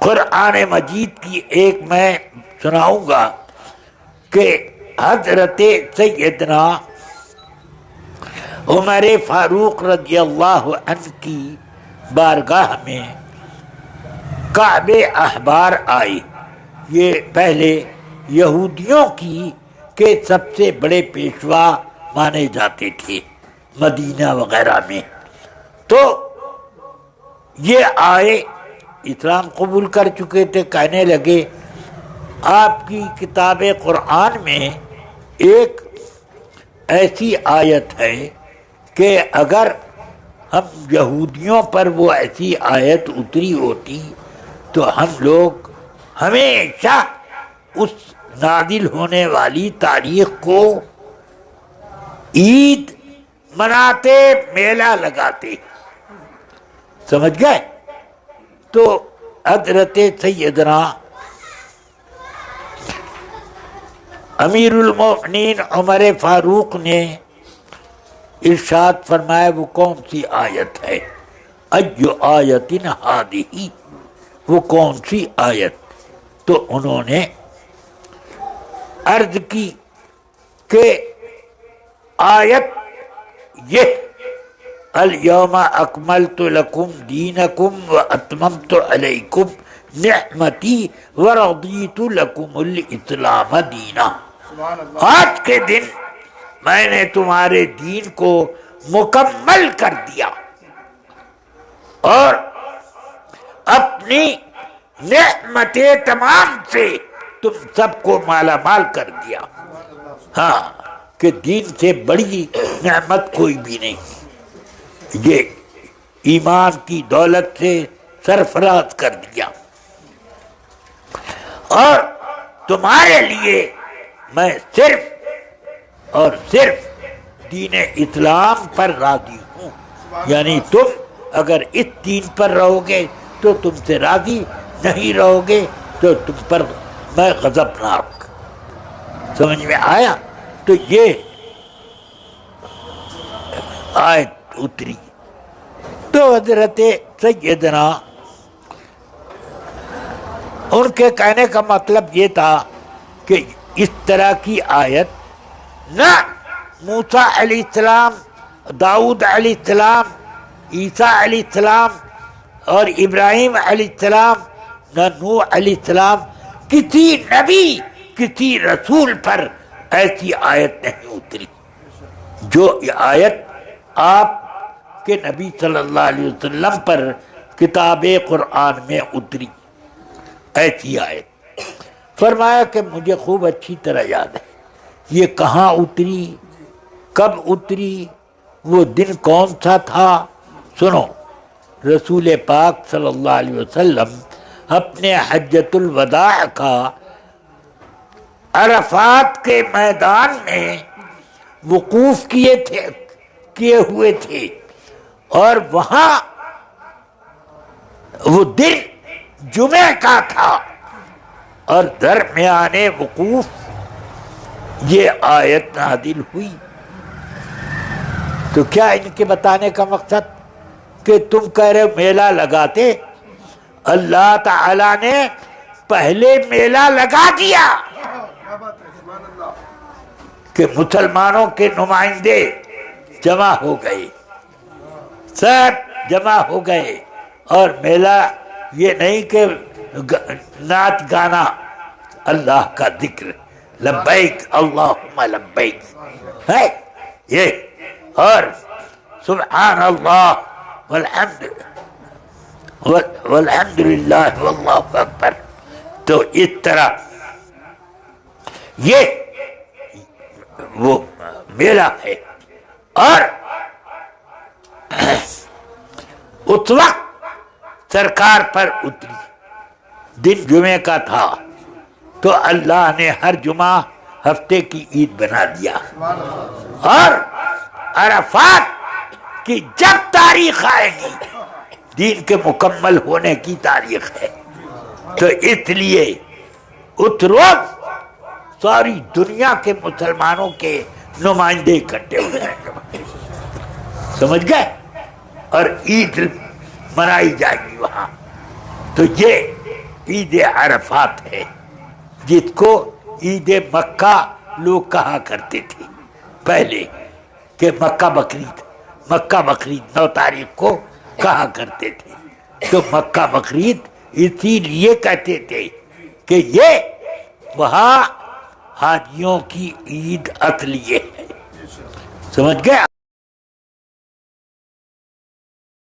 قرآن مجید کی ایک میں سناؤں گا کہ حضرت سیدنا عمر فاروق رضی اللہ عنہ کی بارگاہ میں کعب احبار آئے. یہ پہلے یہودیوں کی کے سب سے بڑے پیشوا مانے جاتے تھے مدینہ وغیرہ میں. تو یہ آئے، اسلام قبول کر چکے تھے. کہنے لگے آپ کی کتاب قرآن میں ایک ایسی آیت ہے کہ اگر ہم یہودیوں پر وہ ایسی آیت اتری ہوتی تو ہم لوگ ہمیشہ اس نازل ہونے والی تاریخ کو عید مناتے، میلہ لگاتے. سمجھ گئے؟ تو حضرت سیدنا امیر المومنین عمر فاروق نے ارشاد فرمایا وہ کون سی آیت ہے؟ ایو آیت ہذہ، وہ کون سی آیت؟ تو انہوں نے عرض کی کہ آیت یہ الیوم اکملت لکم دینکم واتممت علیکم نعمتی ورضیت لکم الاسلام دینا. آج کے دن میں نے تمہارے دین کو مکمل کر دیا اور اپنی نعمتیں تمام سے تم سب کو مالا مال کر دیا. ہاں کہ دین سے بڑی نعمت کوئی بھی نہیں. یہ ایمان کی دولت سے سرفراز کر دیا اور تمہارے لیے میں صرف اور صرف دین اسلام پر راضی ہوں. یعنی تم اگر اس دین پر رہو گے تو تم سے راضی، نہیں رہو گے تو تم پر میں غضبناک. سمجھ میں آیا؟ تو یہ آیت اتری. تو حضرت سیدنا ان کے کہنے کا مطلب یہ تھا کہ اس طرح کی آیت نہ موسیٰ علیہ السلام، داؤد علیہ السلام، عیسیٰ علیہ السلام اور ابراہیم علیہ السلام، نہ نوح علیہ السلام، کسی نبی کسی رسول پر ایسی آیت نہیں اتری جو آیت آپ کے نبی صلی اللہ علیہ وسلم پر کتاب قرآن میں اتری. ایسی آیت فرمایا کہ مجھے خوب اچھی طرح یاد ہے یہ کہاں اتری، کب اتری، وہ دن کون سا تھا. سنو، رسول پاک صلی اللہ علیہ وسلم اپنے حجۃ الوداع کا عرفات کے میدان میں وقوف کیے ہوئے تھے اور وہاں وہ دن جمعہ کا تھا اور درمیان وقوف یہ آیت نازل ہوئی. تو کیا ان کے بتانے کا مقصد کہ تم کہہ رہے میلہ لگاتے؟ اللہ تعالی نے پہلے میلہ لگا دیا کہ مسلمانوں کے نمائندے جمع ہو گئے، سب جمع ہو گئے اور میلہ یہ نہیں کہ نعت گانا، اللہ کا ذکر، لبیک اللہم لبیک ہے یہ، اور سبحان اللہ والحمد للہ واللہ اکبر. تو اس طرح یہ وہ میلہ ہے. اور اس وقت سرکار پر اتری، دن جمعے کا تھا تو اللہ نے ہر جمعہ ہفتے کی عید بنا دیا اور عرفات کی جب تاریخ آئے گی دین کے مکمل ہونے کی تاریخ ہے. تو اس لیے اس روز ساری دنیا کے مسلمانوں کے نمائندے اکٹھے ہو جائیں گے، سمجھ گئے، اور عید منائی جائے گی وہاں. تو یہ عید عرفات ہے، جس کو عید مکہ لوگ کہا کرتے تھے پہلے، کہ مکہ بقرعید 9 تاریخ کو کہا کرتے تھے. تو مکہ بقرعید اسی لیے کہتے تھے کہ یہ وہاں حاجیوں کی عید اصلی ہے. سمجھ گیا؟